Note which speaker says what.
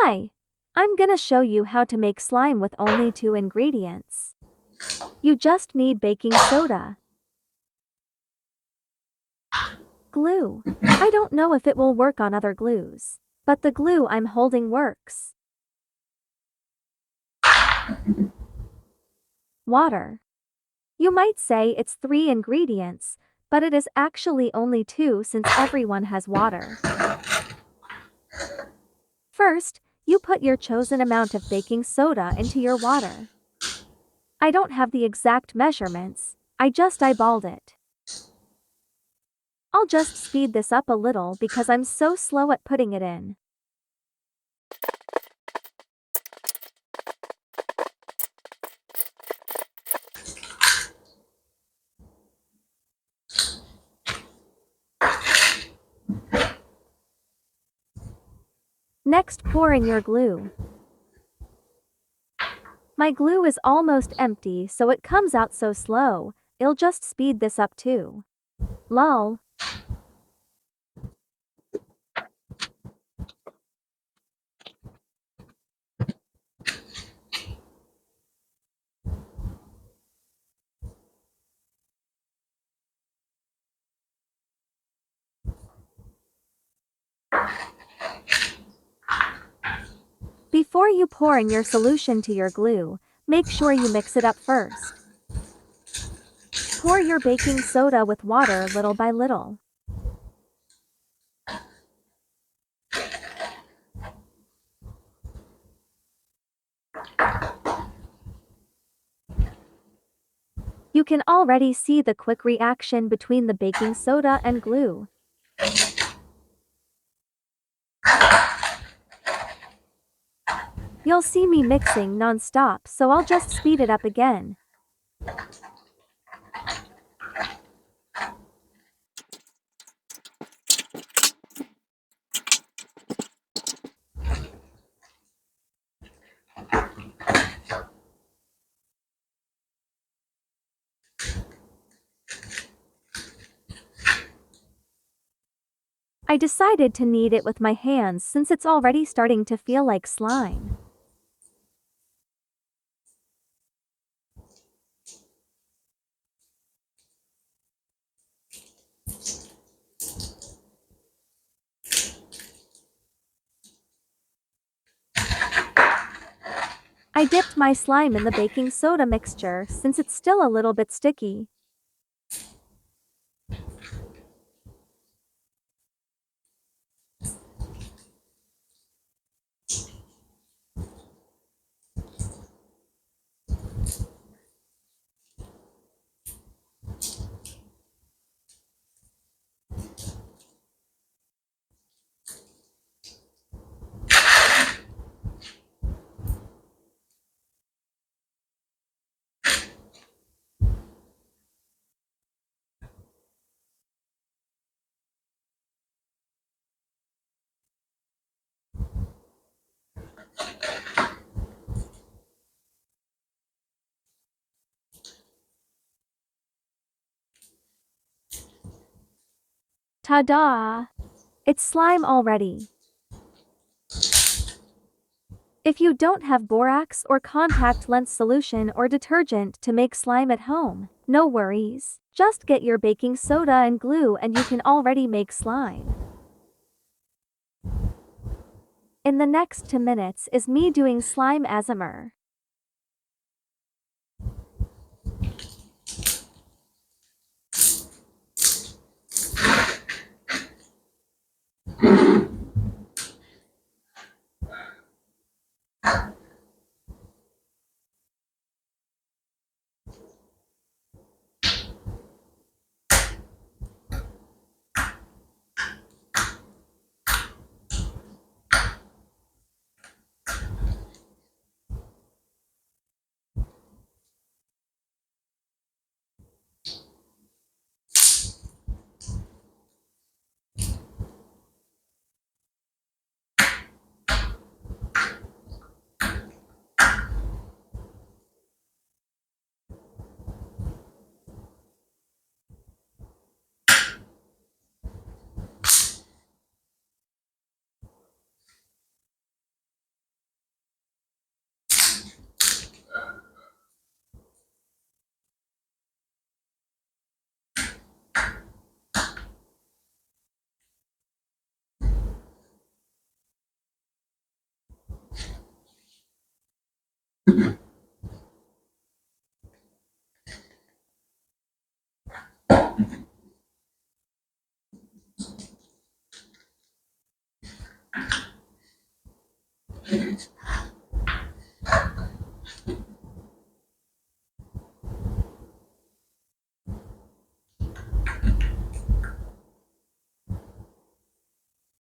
Speaker 1: Hi! I'm gonna show you how to make slime with only 2 ingredients. You just need baking soda, glue. I don't know if it will work on other glues, but the glue I'm holding works. Water. You might say it's 3 ingredients, but it is actually only 2 since everyone has water. First, you put your chosen amount of baking soda into your water. I don't have the exact measurements, I just eyeballed it. I'll just speed this up a little because I'm so slow at putting it in. Next, pour in your glue. My glue is almost empty, so it comes out so slow. I'll just speed this up too. Lol. Before you pour in your solution to your glue, make sure you mix it up first. Pour your baking soda with water little by little. You can already see the quick reaction between the baking soda and glue. You'll see me mixing non-stop, so I'll just speed it up again. I decided to knead it with my hands since it's already starting to feel like slime. I dipped my slime in the baking soda mixture since it's still a little bit sticky. Ta-da! It's slime already. If you don't have borax or contact lens solution or detergent to make slime at home, no worries. Just get your baking soda and glue and you can already make slime. In the next 2 minutes is me doing slimeasmr.